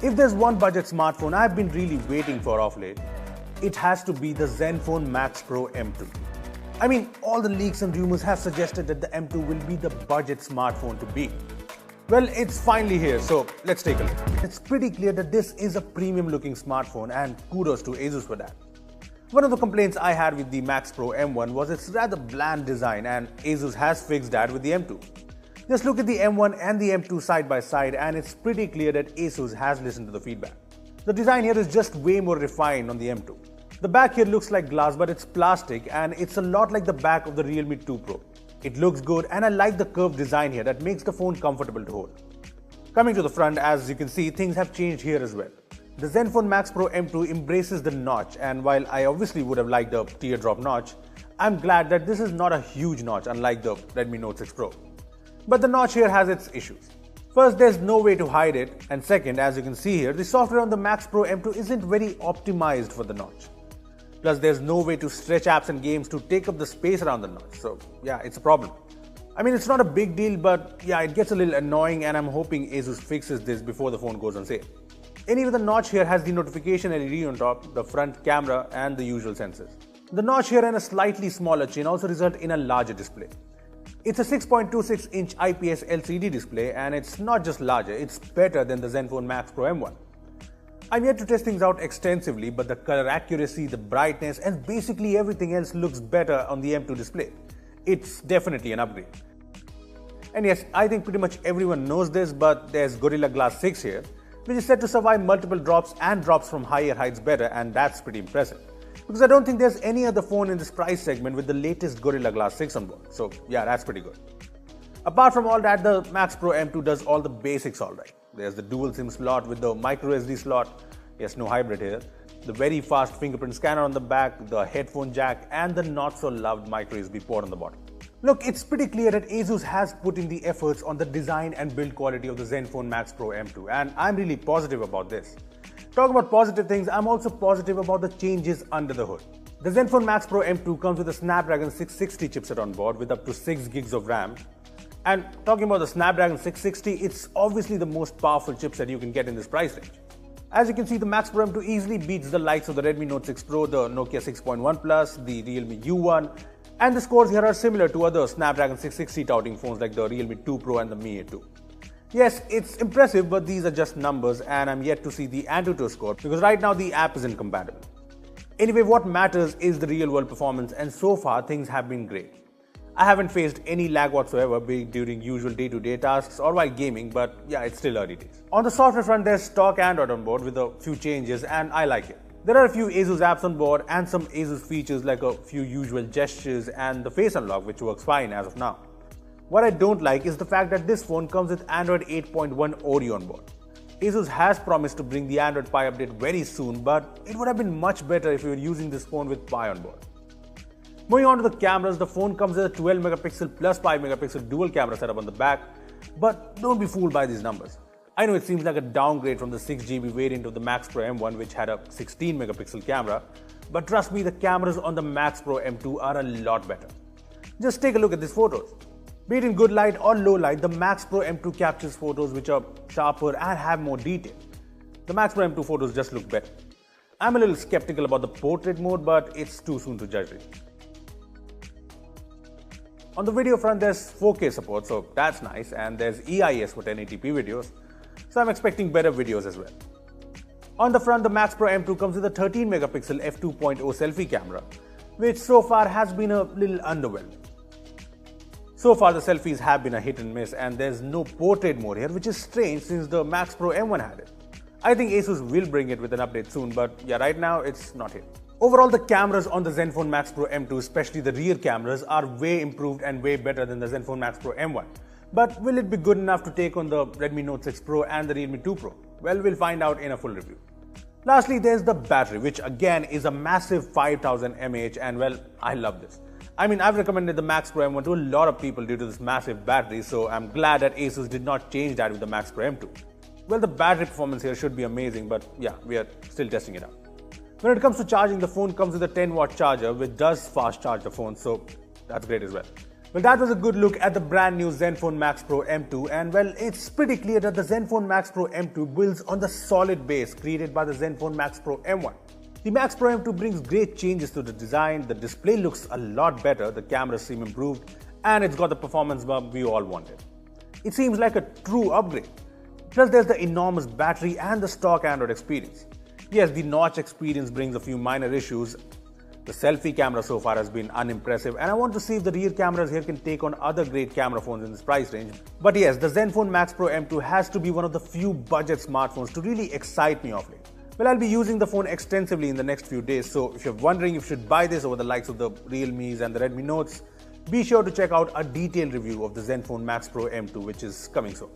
If there's one budget smartphone I've been really waiting for of late, it has to be the Zenfone Max Pro M2. I mean, all the leaks and rumors have suggested that the M2 will be the budget smartphone to beat. Well, it's finally here, so let's take a look. It's pretty clear that this is a premium looking smartphone, and kudos to ASUS for that. One of the complaints I had with the Max Pro M1 was its rather bland design, and ASUS has fixed that with the M2. Just look at the M1 and the M2 side by side and it's pretty clear that ASUS has listened to the feedback. The design here is just way more refined on the M2. The back here looks like glass, but it's plastic and it's a lot like the back of the Realme 2 Pro. It looks good and I like the curved design here that makes the phone comfortable to hold. Coming to the front, as you can see, things have changed here as well. The Zenfone Max Pro M2 embraces the notch, and while I obviously would have liked the teardrop notch, I'm glad that this is not a huge notch unlike the Redmi Note 6 Pro. But the notch here has its issues. First, there's no way to hide it, and second, as you can see here, the software on the Max Pro M2 isn't very optimized for the notch. Plus, there's no way to stretch apps and games to take up the space around the notch, so yeah, it's a problem. I mean, it's not a big deal, but yeah, it gets a little annoying and I'm hoping ASUS fixes this before the phone goes on sale. Anyway, the notch here has the notification LED on top, the front camera and the usual sensors. The notch here and a slightly smaller chin also result in a larger display. It's a 6.26-inch IPS LCD display and it's not just larger, it's better than the Zenfone Max Pro M1. I'm yet to test things out extensively, but the color accuracy, the brightness and basically everything else looks better on the M2 display. It's definitely an upgrade. And yes, I think pretty much everyone knows this, but there's Gorilla Glass 6 here, which is said to survive multiple drops and drops from higher heights better, and that's pretty impressive. Because I don't think there's any other phone in this price segment with the latest Gorilla Glass 6 on board, so yeah, that's pretty good. Apart from all that, the Max Pro M2 does all the basics alright. There's the dual SIM slot with the micro SD slot, yes, no hybrid here, the very fast fingerprint scanner on the back, the headphone jack and the not so loved micro USB port on the bottom. Look, it's pretty clear that ASUS has put in the efforts on the design and build quality of the Zenfone Max Pro M2, and I'm really positive about this. Talk about positive things, I'm also positive about the changes under the hood. The Zenfone Max Pro M2 comes with a Snapdragon 660 chipset on board with up to 6 gigs of RAM. And talking about the Snapdragon 660, it's obviously the most powerful chipset you can get in this price range. As you can see, the Max Pro M2 easily beats the likes of the Redmi Note 6 Pro, the Nokia 6.1 Plus, the Realme U1, and the scores here are similar to other Snapdragon 660 touting phones like the Realme 2 Pro and the Mi A2. Yes, it's impressive, but these are just numbers and I'm yet to see the Antutu score because right now the app isn't compatible. Anyway, what matters is the real world performance, and so far things have been great. I haven't faced any lag whatsoever, be it during usual day-to-day tasks or while gaming, but yeah, it's still early days. On the software front, there's stock Android on board with a few changes and I like it. There are a few ASUS apps on board and some ASUS features like a few usual gestures and the face unlock, which works fine as of now. What I don't like is the fact that this phone comes with Android 8.1 Oreo on board. ASUS has promised to bring the Android Pie update very soon, but it would have been much better if you were using this phone with Pie on board. Moving on to the cameras, the phone comes with a 12 megapixel plus 5 megapixel dual camera setup on the back, but don't be fooled by these numbers. I know it seems like a downgrade from the 6GB variant of the Max Pro M1, which had a 16 megapixel camera, but trust me, the cameras on the Max Pro M2 are a lot better. Just take a look at these photos. Be it in good light or low light, the Max Pro M2 captures photos which are sharper and have more detail. The Max Pro M2 photos just look better. I'm a little skeptical about the portrait mode, but it's too soon to judge it. On the video front, there's 4K support, so that's nice, and there's EIS for 1080p videos, so I'm expecting better videos as well. On the front, the Max Pro M2 comes with a 13 megapixel f2.0 selfie camera, which so far has been a little underwhelming. So far, the selfies have been a hit and miss, and there's no portrait mode here, which is strange since the Max Pro M1 had it. I think ASUS will bring it with an update soon, but yeah, right now it's not here. Overall, the cameras on the Zenfone Max Pro M2, especially the rear cameras, are way improved and way better than the Zenfone Max Pro M1. But will it be good enough to take on the Redmi Note 6 Pro and the Realme 2 Pro? Well, we'll find out in a full review. Lastly, there's the battery, which again is a massive 5000 mAh, and well, I love this. I mean, I've recommended the Max Pro M1 to a lot of people due to this massive battery, so I'm glad that ASUS did not change that with the Max Pro M2. Well, the battery performance here should be amazing, but yeah, we are still testing it out. When it comes to charging, the phone comes with a 10-watt charger, which does fast charge the phone, so that's great as well. Well, that was a good look at the brand new Zenfone Max Pro M2, and well, it's pretty clear that the Zenfone Max Pro M2 builds on the solid base created by the Zenfone Max Pro M1. The Max Pro M2 brings great changes to the design, the display looks a lot better, the cameras seem improved, and it's got the performance bump we all wanted. It seems like a true upgrade. Plus, there's the enormous battery and the stock Android experience. Yes, the notch experience brings a few minor issues. The selfie camera so far has been unimpressive, and I want to see if the rear cameras here can take on other great camera phones in this price range. But yes, the Zenfone Max Pro M2 has to be one of the few budget smartphones to really excite me of late. Well, I'll be using the phone extensively in the next few days, so if you're wondering if you should buy this over the likes of the Realmes and the Redmi Notes, be sure to check out a detailed review of the Zenfone Max Pro M2, which is coming soon.